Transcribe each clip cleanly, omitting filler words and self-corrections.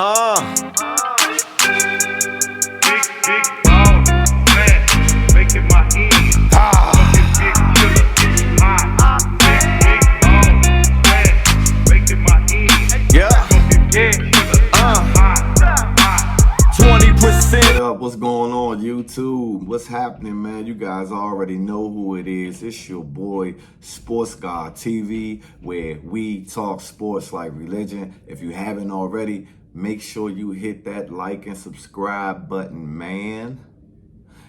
Uh, Big ball, fat, making my end. Fucking big killer, hot. Big ball, fat, making my end. yeah, Fucking big killer, hot. 20%. What up? What's going on, YouTube? What's happening, man? You guys already know who it is. It's your boy, Sports God TV, where we talk sports like religion. If you haven't already, make sure you hit that like and subscribe button, man.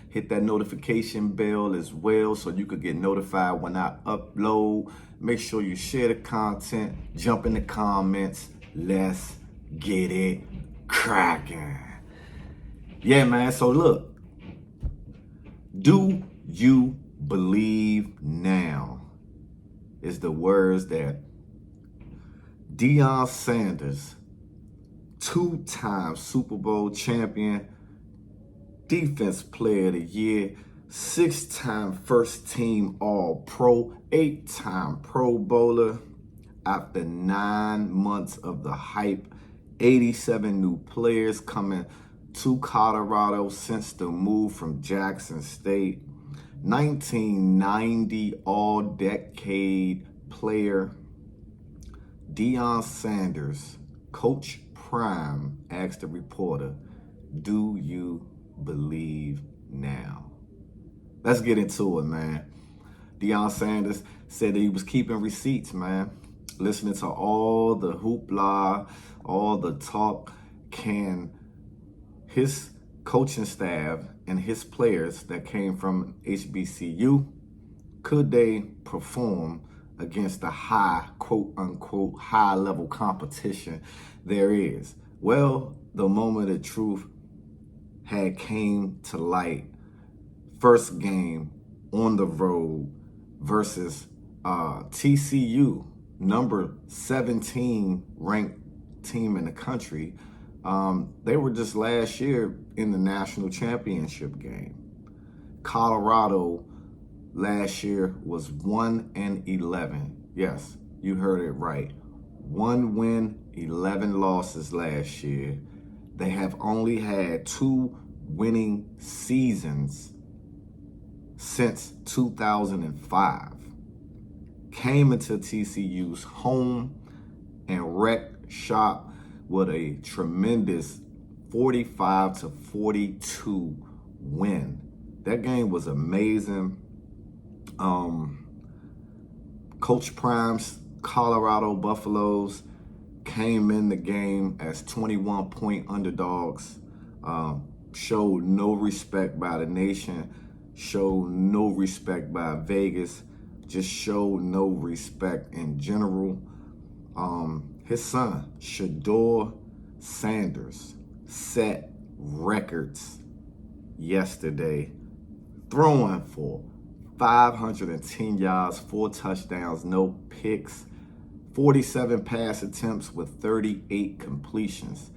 Hit that notification bell as well so you could get notified when I upload. Make sure you share the content, jump in the comments. Let's get it cracking. Yeah, man. So look, do you believe now? Is the words that Deion Sanders, two-time Super Bowl champion, Defense Player of the Year, six-time first-team All-Pro, eight-time Pro Bowler, after 9 months of the hype, 87 new players coming to Colorado since the move from Jackson State, 1990 All-Decade player, Deion Sanders, Coach Prime asked the reporter, do you believe now? Let's get into it, man. Deion Sanders said that he was keeping receipts, man. Listening to all the hoopla, all the talk. Can his coaching staff and his players that came from HBCU, could they perform against the high, quote unquote, high level competition there is? Well, the moment of truth had came to light. First game on the road versus TCU, number 17 ranked team in the country. They were just last year in the national championship game. Colorado last year was 1-11. Yes, you heard it right. 1 win, 11 losses last year. They have only had 2 winning seasons since 2005. Came into TCU's home and wrecked shop with a tremendous 45-42 win. That game was amazing. Coach Prime's Colorado Buffaloes came in the game as 21-point underdogs, showed no respect by the nation, showed no respect by Vegas, just showed no respect in general. His son, Shedeur Sanders, set records yesterday, throwing for 510 yards, 4 touchdowns, no picks, 47 pass attempts with 38 completions.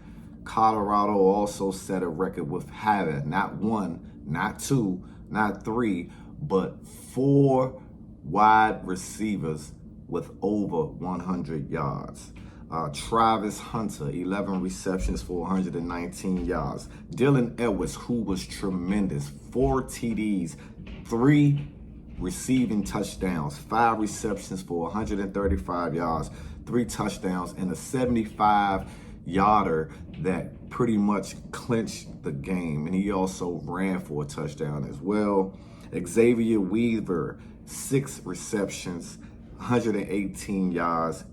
Colorado also set a record with having not 1, not 2, not 3, but 4 wide receivers with over 100 yards. Travis Hunter, 11 receptions for 119 yards. Dylan Edwards, who was tremendous, 4 TDs, 3 receiving touchdowns, 5 receptions for 135 yards, 3 touchdowns, and a 75-yarder that pretty much clinched the game. And he also ran for a touchdown as well. Xavier Weaver, 6 receptions, 118 yards.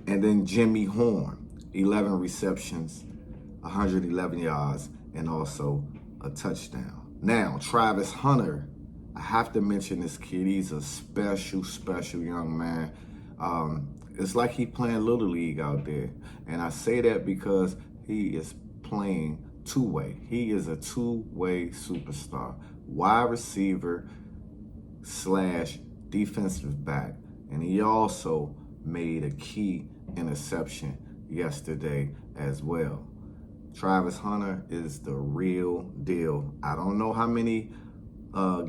And then Jimmy Horn, 11 receptions, 111 yards, and also a touchdown. Now, Travis Hunter, I have to mention this kid. He's a special young man. It's like he playing Little League out there. And I say that because he is playing two-way. He is a two-way superstar. Wide receiver / defensive back. And he also made a key interception yesterday as well. Travis Hunter is the real deal. I don't know how many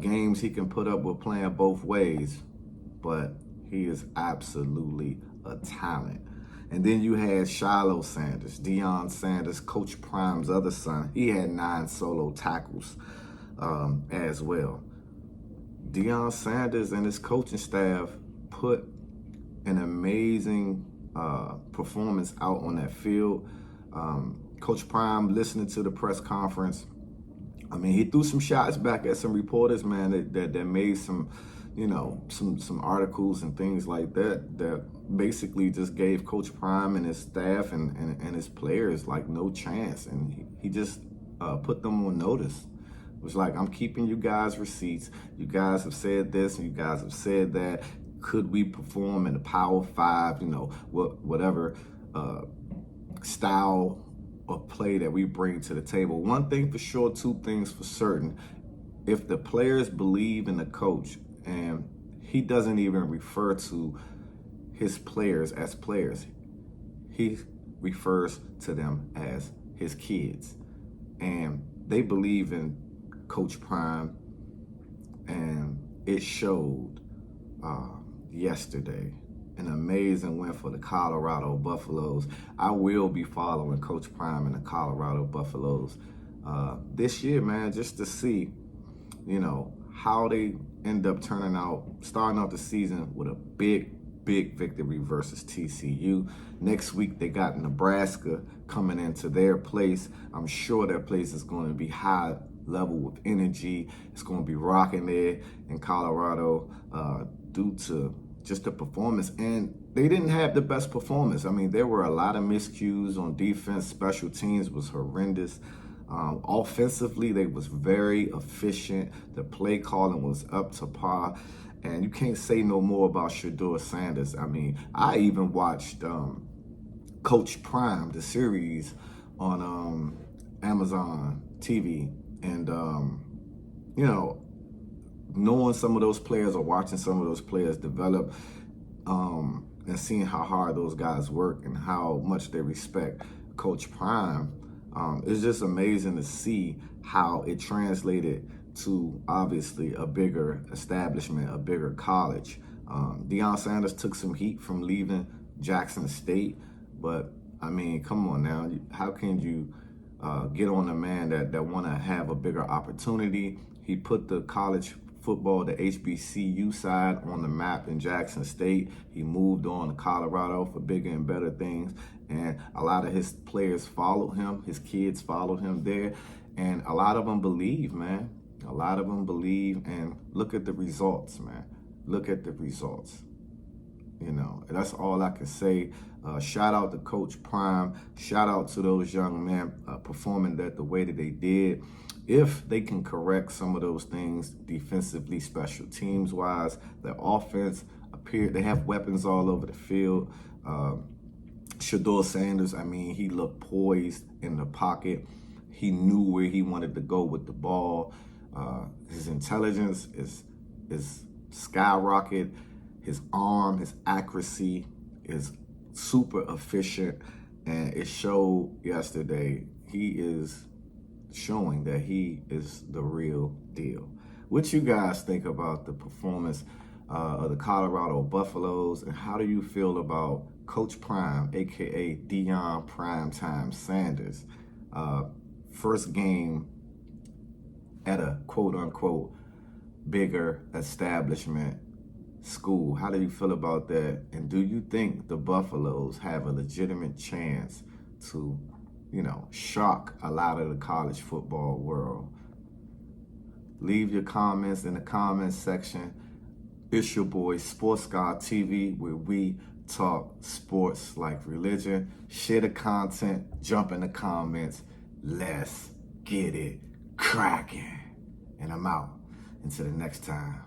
games he can put up with playing both ways, but he is absolutely a talent. And then you had Shiloh Sanders, Deion Sanders, Coach Prime's other son. He had 9 solo tackles as well. Deion Sanders and his coaching staff put an amazing performance out on that field. Coach Prime, listening to the press conference, I mean, he threw some shots back at some reporters, man, that made some, you know, some articles and things like that basically just gave Coach Prime and his staff and his players like no chance. And he just put them on notice. It was like, I'm keeping you guys receipts. You guys have said this and you guys have said that. Could we perform in the Power 5, you know, whatever style of play that we bring to the table? One thing for sure, 2 things for certain. If the players believe in the coach, and he doesn't even refer to his players as players, he refers to them as his kids. And they believe in Coach Prime, and it showed yesterday. An amazing win for the Colorado Buffaloes. I will be following Coach Prime and the Colorado Buffaloes this year, man, just to see, you know, how they end up starting out the season with a big victory versus TCU. Next week, they got Nebraska coming into their place. I'm sure their place is going to be high level with energy. It's going to be rocking there in Colorado due to just the performance. And they didn't have the best performance. I mean, there were a lot of miscues on defense. Special teams was horrendous. Offensively, they was very efficient. The play calling was up to par. And you can't say no more about Shedeur Sanders. I mean, I even watched Coach Prime, the series on Amazon TV. And, you know, knowing some of those players or watching some of those players develop and seeing how hard those guys work and how much they respect Coach Prime, it's just amazing to see how it translated to obviously a bigger establishment, a bigger college. Deion Sanders took some heat from leaving Jackson State, but I mean, come on now, how can you get on a man that want to have a bigger opportunity? He put the college football, the HBCU side, on the map in Jackson State. He moved on to Colorado for bigger and better things. And a lot of his players followed him. His kids followed him there. And a lot of them believe, man. A lot of them believe. And look at the results, man. Look at the results. You know, that's all I can say. Shout out to Coach Prime. Shout out to those young men performing that the way that they did. If they can correct some of those things defensively, special teams wise, their offense they have weapons all over the field. Shedeur Sanders, I mean, he looked poised in the pocket. He knew where he wanted to go with the ball. His intelligence is skyrocket. His arm, his accuracy is super efficient, and it showed yesterday. He is showing that he is the real deal. What you guys think about the performance of the Colorado Buffaloes, and how do you feel about Coach Prime, aka Deion Primetime Sanders, first game at a quote-unquote bigger establishment school? How do you feel about that? And do you think the Buffaloes have a legitimate chance to, you know, shock a lot of the college football world? Leave your comments in the comments section. It's your boy Sports God TV, where we talk sports like religion. Share the content, jump in the comments. Let's get it cracking. And I'm out. Until the next time.